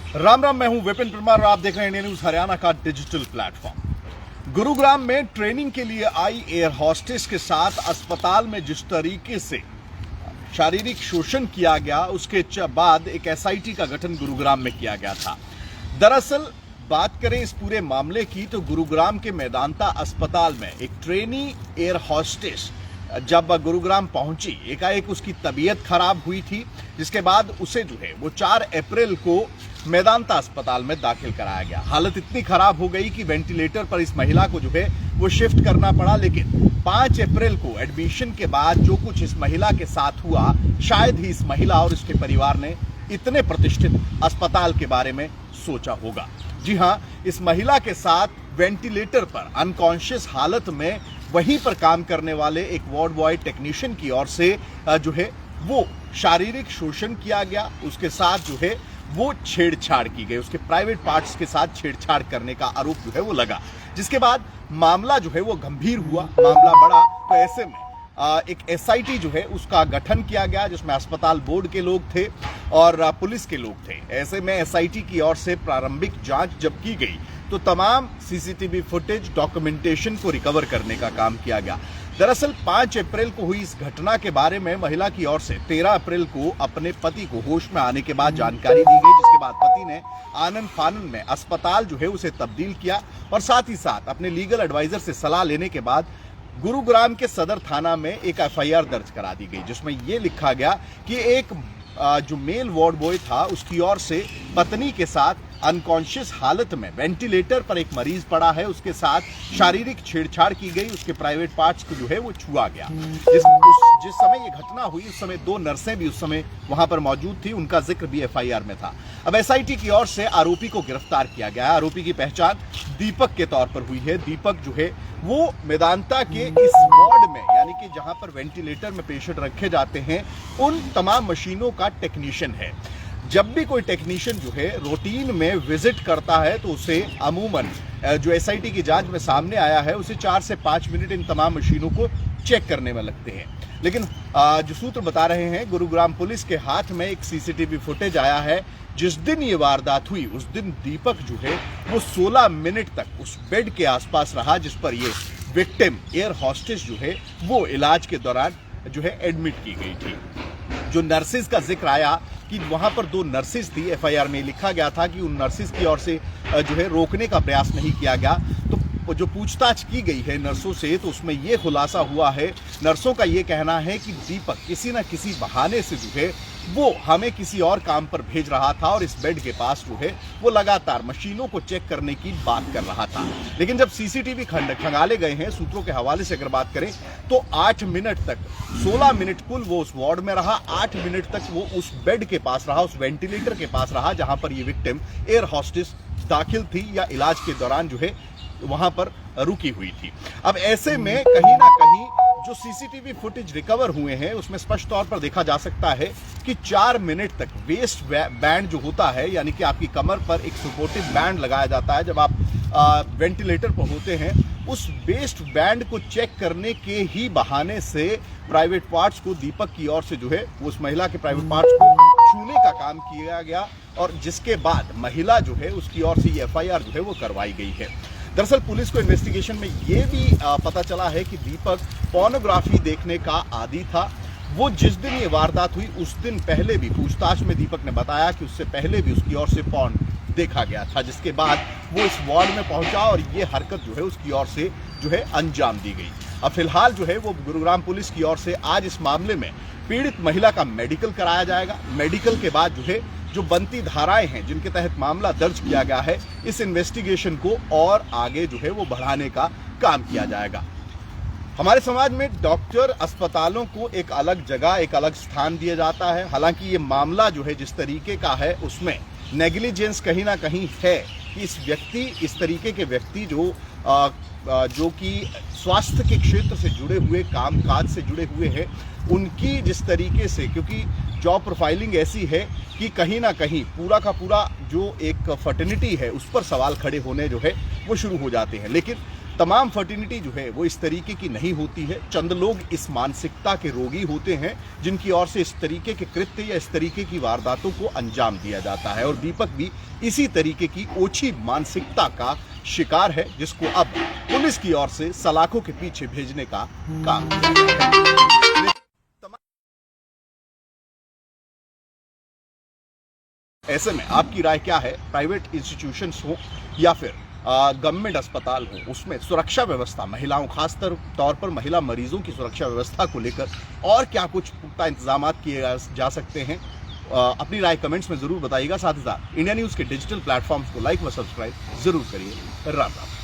राम राम, मैं हूं विपिन परमार और आप देख रहे हैं इंडियन न्यूज हरियाणा का डिजिटल प्लेटफॉर्म। गुरुग्राम में ट्रेनिंग के लिए आई एयर होस्टेस के साथ अस्पताल में जिस तरीके से शारीरिक शोषण किया गया, उसके बाद एक एसआईटी का गठन गुरुग्राम में किया गया था। दरअसल बात करें इस पूरे मामले की तो गुरुग्राम के मेदांता अस्पताल में एक ट्रेनी एयर होस्टेस जब गुरुग्राम पहुंची, एकाएक उसकी तबीयत खराब हुई थी, जिसके बाद उसे जो है वो 4 अप्रैल को मेदांता अस्पताल में दाखिल कराया गया। हालत इतनी खराब हो गई कि वेंटिलेटर पर इस महिला को जो है वो शिफ्ट करना पड़ा। लेकिन 5 अप्रैल को एडमिशन के बाद जो कुछ इस महिला के साथ हुआ, शायद ही इस महिला और उसके परिवार ने इतने प्रतिष्ठित अस्पताल के बारे में सोचा होगा। जी हां, इस महिला के साथ वेंटिलेटर पर अनकॉन्शियस हालत में वहीं पर काम करने वाले एक वार्ड बॉय टेक्नीशियन की ओर से जो है वो शारीरिक शोषण किया गया। उसके साथ जो है वो छेड़छाड़ की गई, उसके प्राइवेट पार्ट्स के साथ छेड़छाड़ करने का आरोप जो है वो लगा, जिसके बाद मामला जो है वो गंभीर हुआ, मामला बढ़ा। तो ऐसे में एक एसआईटी जो है उसका गठन किया गया, जिसमें अस्पताल बोर्ड के लोग थे और पुलिस के लोग थे। ऐसे में एसआईटी की ओर से प्रारंभिक जांच जब की गई तो तमाम सीसीटीवी फुटेज, डॉक्यूमेंटेशन को रिकवर करने का काम किया गया। दरअसल 5 अप्रैल को हुई इस घटना के बारे में महिला की ओर से 13 अप्रैल को अपने पति को होश में आने के बाद जानकारी दी गई, जिसके बाद पति ने आनन फानन में अस्पताल जो है उसे तब्दील किया और साथ ही साथ अपने लीगल एडवाइजर से सलाह लेने के बाद गुरुग्राम के सदर थाना में एक एफआईआर दर्ज करा दी गई, जिसमें यह लिखा गया कि एक जो मेल वार्ड बॉय था उसकी ओर से पत्नी के साथ अनकॉन्शियस हालत में वेंटिलेटर पर एक मरीज पड़ा है, उसके साथ शारीरिक छेड़छाड़ की गई, उसके प्राइवेट पार्ट्स को जो है वो छुआ गया। जिस समय ये घटना हुई उस समय 2 नर्सें भी उस समय वहां पर मौजूद थी, उनका जिक्र भी एफआईआर में था। अब एसआईटी की ओर से आरोपी को गिरफ्तार किया गया है। आरोपी की पहचान दीपक के तौर पर हुई है। दीपक जो है वो मेदांता के इस वार्ड में, यानी कि जहां पर वेंटिलेटर में पेशेंट रखे जाते हैं, उन तमाम मशीनों का टेक्नीशियन है। जब भी कोई टेक्नीशियन जो है रूटीन में विजिट करता है तो उसे अमूमन जो एसआईटी की जांच में सामने आया है, उसे 4 से 5 मिनट इन तमाम मशीनों को चेक करने में लगते हैं। लेकिन जो सूत्र बता रहे हैं, गुरुग्राम पुलिस के हाथ में एक सीसीटीवी फुटेज आया है। जिस दिन ये वारदात हुई उस दिन दीपक जो है वो 16 मिनट तक उस बेड के आसपास रहा जिस पर ये विक्टिम एयर होस्टेस जो है वो इलाज के दौरान जो है एडमिट की गई थी। जो नर्सेज का जिक्र आया कि वहां पर 2 नर्सेज थी, एफआईआर में लिखा गया था कि उन नर्सेज की ओर से जो है रोकने का प्रयास नहीं किया गया। तो जो पूछताछ की गई है नर्सों से तो उसमें यह खुलासा हुआ है, नर्सों का यह कहना है कि दीपक किसी न किसी बहाने से जो है वो हमें किसी और काम पर भेज रहा था और इस बेड के पास जो है वो लगातार मशीनों को चेक करने की बात कर रहा था। लेकिन जब सीसीटीवी खंगाले गए हैं, सूत्रों के हवाले से अगर बात करें तो 8 मिनट तक, 16 मिनट कुल वो उस वार्ड में रहा, 8 मिनट तक वो उस बेड के पास रहा, उस वेंटिलेटर के पास रहा जहां पर ये विक्टिम एयर होस्टेस दाखिल थी या इलाज के दौरान जो है वहां पर रुकी हुई थी। अब ऐसे में कहीं ना कहीं जो सीसीटीवी फुटेज रिकवर हुए हैं उसमें स्पष्ट तौर पर देखा जा सकता है कि 4 मिनट तक वेस्ट बैंड जो होता है, यानी कि आपकी कमर पर एक सपोर्टिव बैंड लगाया जाता है जब आप वेंटिलेटर पर होते हैं, उस वेस्ट बैंड को चेक करने के ही बहाने से प्राइवेट पार्ट्स को दीपक की ओर से जो है उस महिला के प्राइवेट पार्ट्स को छूने का काम किया गया और जिसके बाद महिला जो है उसकी ओर से एफआईआर जो है वो करवाई गई है। दरअसल पुलिस को इन्वेस्टिगेशन में यह भी पता चला है कि दीपक पोर्नोग्राफी देखने का आदी था। वो जिस दिन ये वारदात हुई उस दिन पहले भी पूछताछ में दीपक ने बताया कि उससे पहले भी उसकी ओर से पोर्न देखा गया था, जिसके बाद वो इस वार्ड में पहुंचा और ये हरकत जो है उसकी ओर से जो है अंजाम दी गई। अब फिलहाल जो है वो गुरुग्राम पुलिस की ओर से आज इस मामले में पीड़ित महिला का मेडिकल कराया जाएगा। मेडिकल के बाद जो है जो बनती धाराएं हैं जिनके तहत मामला दर्ज किया गया है, इस इन्वेस्टिगेशन को और आगे जो है वो बढ़ाने का काम किया जाएगा। हमारे समाज में डॉक्टर, अस्पतालों को एक अलग जगह, एक अलग स्थान दिया जाता है। हालांकि ये मामला जो है जिस तरीके का है उसमें नेग्लिजेंस कहीं ना कहीं है कि इस तरीके के व्यक्ति जो कि स्वास्थ्य के क्षेत्र से जुड़े हुए, कामकाज से जुड़े हुए हैं, उनकी जिस तरीके से, क्योंकि जॉब प्रोफाइलिंग ऐसी है कि कहीं ना कहीं पूरा का पूरा जो एक फर्टिलिटी है उस पर सवाल खड़े होने जो है वो शुरू हो जाते हैं। लेकिन तमाम फर्टिलिटी जो है वो इस तरीके की नहीं होती है। चंद लोग इस मानसिकता के रोगी होते हैं जिनकी ओर से इस तरीके के कृत्य या इस तरीके की वारदातों को अंजाम दिया जाता है, और दीपक भी इसी तरीके की ओछी मानसिकता का शिकार है, जिसको अब पुलिस की ओर से सलाखों के पीछे भेजने का काम किया जा रहा है। ऐसे में आपकी राय क्या है? प्राइवेट इंस्टीट्यूशंस हो या फिर गवर्नमेंट अस्पताल हो, उसमें सुरक्षा व्यवस्था, महिलाओं खास तौर पर महिला मरीजों की सुरक्षा व्यवस्था को लेकर और क्या कुछ पुख्ता इंतजाम किए जा सकते हैं? अपनी राय कमेंट्स में जरूर बताइएगा। साथ ही साथ इंडिया न्यूज के डिजिटल प्लेटफॉर्म्स को लाइक व सब्सक्राइब जरूर करिए। राम राम।